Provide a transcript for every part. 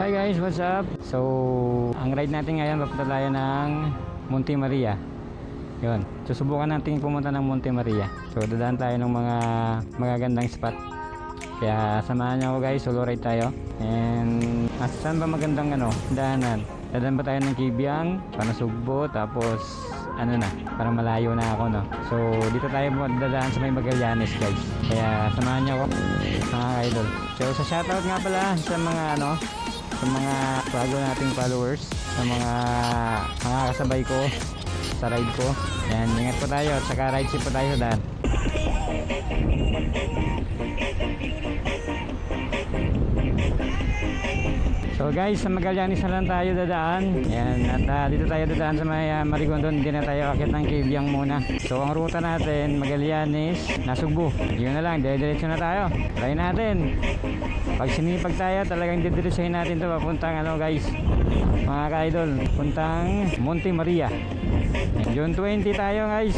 Hi guys, what's up? So, ang ride natin ngayon, papunta tayo ng Monte Maria. Yun, susubukan natin pumunta ng Monte Maria. So, dadaan tayo ng mga magagandang spot. Kaya samahan niyo ako guys, solo ride tayo. And saan ba magandang daanan? Dadaan ba tayo ng Kibiang, Panasugbo, tapos parang malayo na ako, no? So, dito tayo dadaan sa may Magallanes guys. Kaya samahan niyo ako, mga idol. So, sa shoutout nga pala sa mga sa mga bago nating followers, sa mga kasabay ko sa ride ko. Yan, ingat po tayo at saka ride safe po tayo sa daan. So guys, sa Magallanes na lang tayo dadaan. Yan, at dito tayo dadaan sa may Marigondon. Hindi na tayo akit ng Kibiang muna. So ang ruta natin, Magallanes, Nasugbo. Yun na lang, dire-diretso na tayo. Try natin. Pag sinipag tayo, talagang didiretsuhin natin ito papuntang guys, mga ka-idol, puntang Monte Maria. June 20 tayo guys.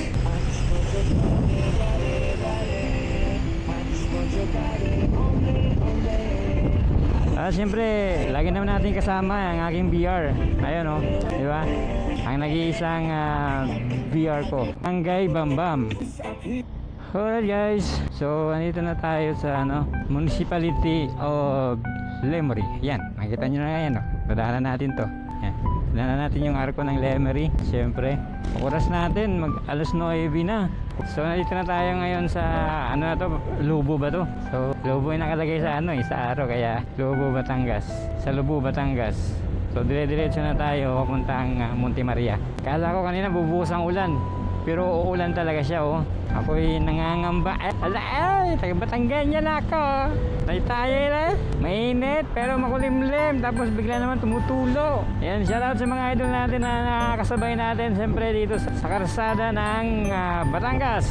Siyempre, lagi naman natin kasama ang aking VR. Ayun di ba? Ang nag-iisang VR ko, ang Guy Bambam. Alright guys, so andito na tayo sa Municipality of Lemery. Yan, makikita nyo na yan. Dadaanan natin to. Yan. Dadaanan natin yung arko ng Lemery. Siyempre, oras natin mag alas 9 na. So nandito na tayo ngayon sa Lubo ba to? So Lubo yung nakalagay sa sa araw, kaya Lubo, Batangas. Sa Lubo, Batangas. So dire-diretso na tayo papuntang Monte Maria. Kala ko kanina bubuhos ang ulan, pero uulan talaga siya Ako'y nangangamba. Taga Batanggan na ako. Tayo na. Mainit pero makulimlim. Tapos bigla naman tumutulo. Yan, shoutout sa mga idol natin na nakakasabay natin siyempre dito sa karsada ng Batangas.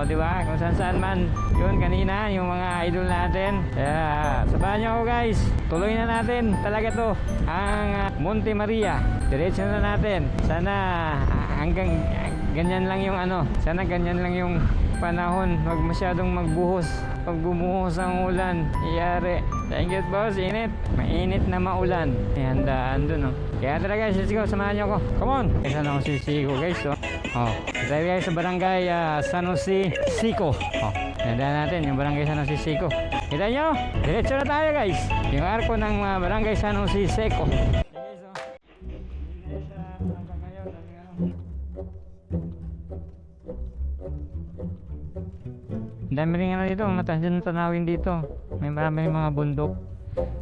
Di ba? Kung saan man. Yun kanina, yung mga idol natin. Kaya sabahan nyo ako guys. Tuloy na natin talaga to. Ang Monte Maria. Diretso na natin. Sana hanggang ganyan lang yung sana ganyan lang yung panahon, wag masyadong magbuhos. Pag bumuhos ang ulan, iyari. Thank you boss, init. Mainit na maulan. Handaan dun Kaya tara guys, let's go, samahan nyo ako. Come on! San Jose Sico guys tayo guys sa barangay San Jose Sico. Tandaan natin yung barangay San Jose Sico. Kita nyo? Diretso na tayo guys. Yung arko ng barangay San Jose Sico. Dami rin dito, mataas din ang tanawin dito. May marami rin mga bundok.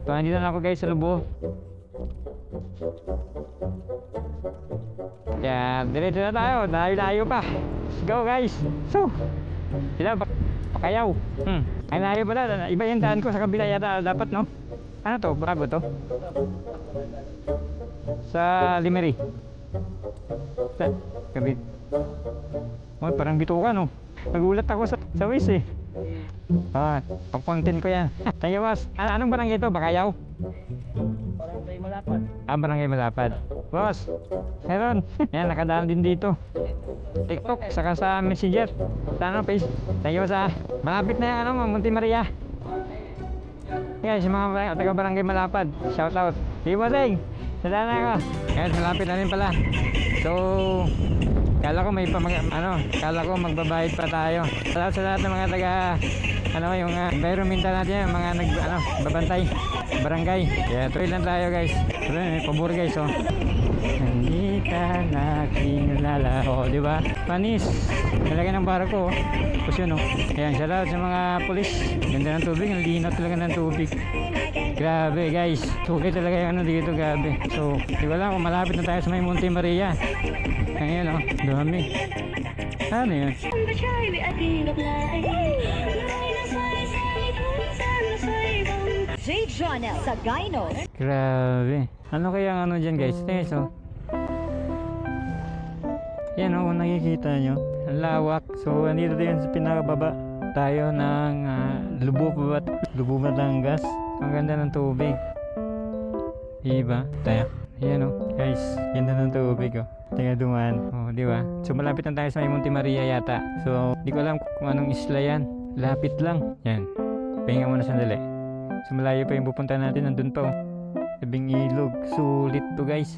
So andito na ako guys sa Lubo. Kaya diretso na tayo, layo pa. Let's go guys. So sila Pakayaw. Ay layo pala, iba yung daan ko sa kabila yata dapat Ano to, bago to? Sa Lemery. Sa kabit. Parang bituka Nagulat ako sa Waze pang-content ko yan. Thank you boss. Anong barangay ito? Bakayaw? Barangay Malapad. Barangay Malapad. Boss, meron. Yan, nakadaan din dito. TikTok, saka sa Messenger. Sa Face. Thank you boss Malapit na yung Monte Maria. Guys, mga taga Barangay Malapad, shout out. Sige bossing, sadaan na ako. Guys, malapit na rin pala. So kala ko kala ko magbabayad pa tayo. Salamat sa lahat ng mga taga yung environmental natin, yung mga babantay barangay. Kaya tuloy lang tayo guys. Tuloy, may pabor guys Hindi ka nakilala. Di ba? Panis. Talaga ng barko Tapos yun Ayan, salamat sa mga pulis. Ganda ng tubig, ang linaw talaga ng tubig. Grabe guys, tukay talaga yung dito, grabe. So, di ko lang kung malapit na tayo sa may Monte Maria. Ngayon dami. Ano yun? J. Jonel sa Gino. Grabe. Ano kaya dyan guys? Yan kung nakikita nyo, ang lawak. So, andito din sa pinakababa tayo ng Lubo, Batangas. Ang ganda ng tubig. Diba? Tayo. Yan guys, ganda ng tubig Tingnan dumaan. Di ba? So malapit na tayo sa may Monte Maria yata. So, di ko alam kung anong isla yan. Lapit lang. Yan. Pahinga muna sandali. So malayo pa yung pupunta natin, nandun pa Tabing ilog. Sulit to guys.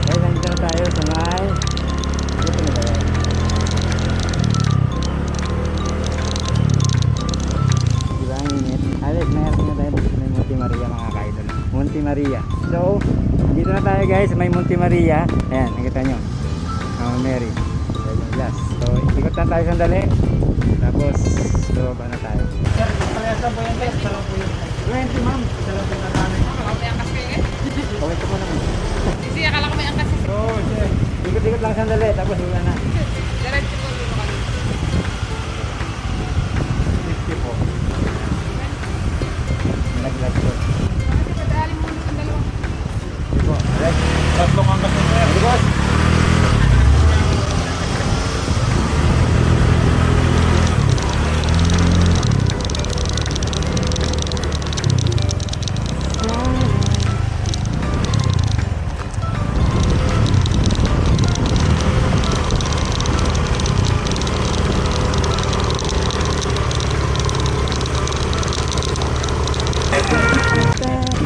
Guys, nandito na tayo sa may... Dito na tayo. Diba ang init? Alis, mayroon na tayo dito may Monte Maria mga kaidol. Monte Maria. So, dito na tayo guys, may Monte Maria. Ayan, nakita nyo. Mama Mary. So, yung glass. So, ikot lang tayo sandali. Tapos, baba na tayo. Sir, parehasa po yan, sir. Sarap po yun. 20 ma'am. Sarap po na namin. May angkas kayo eh. Okay ko naman. Kasi akala ko may angkas. Oo, sir. Ikot-ikot lang sandali. Tapos, wala na. Diretso po dito kami. 50 po. Nag-glass ko. Madaalim mo sa dalawa. Ito. Alright. Tatlong angkas po, sir. Ito boss.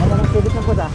Ano nang sulit ng puta?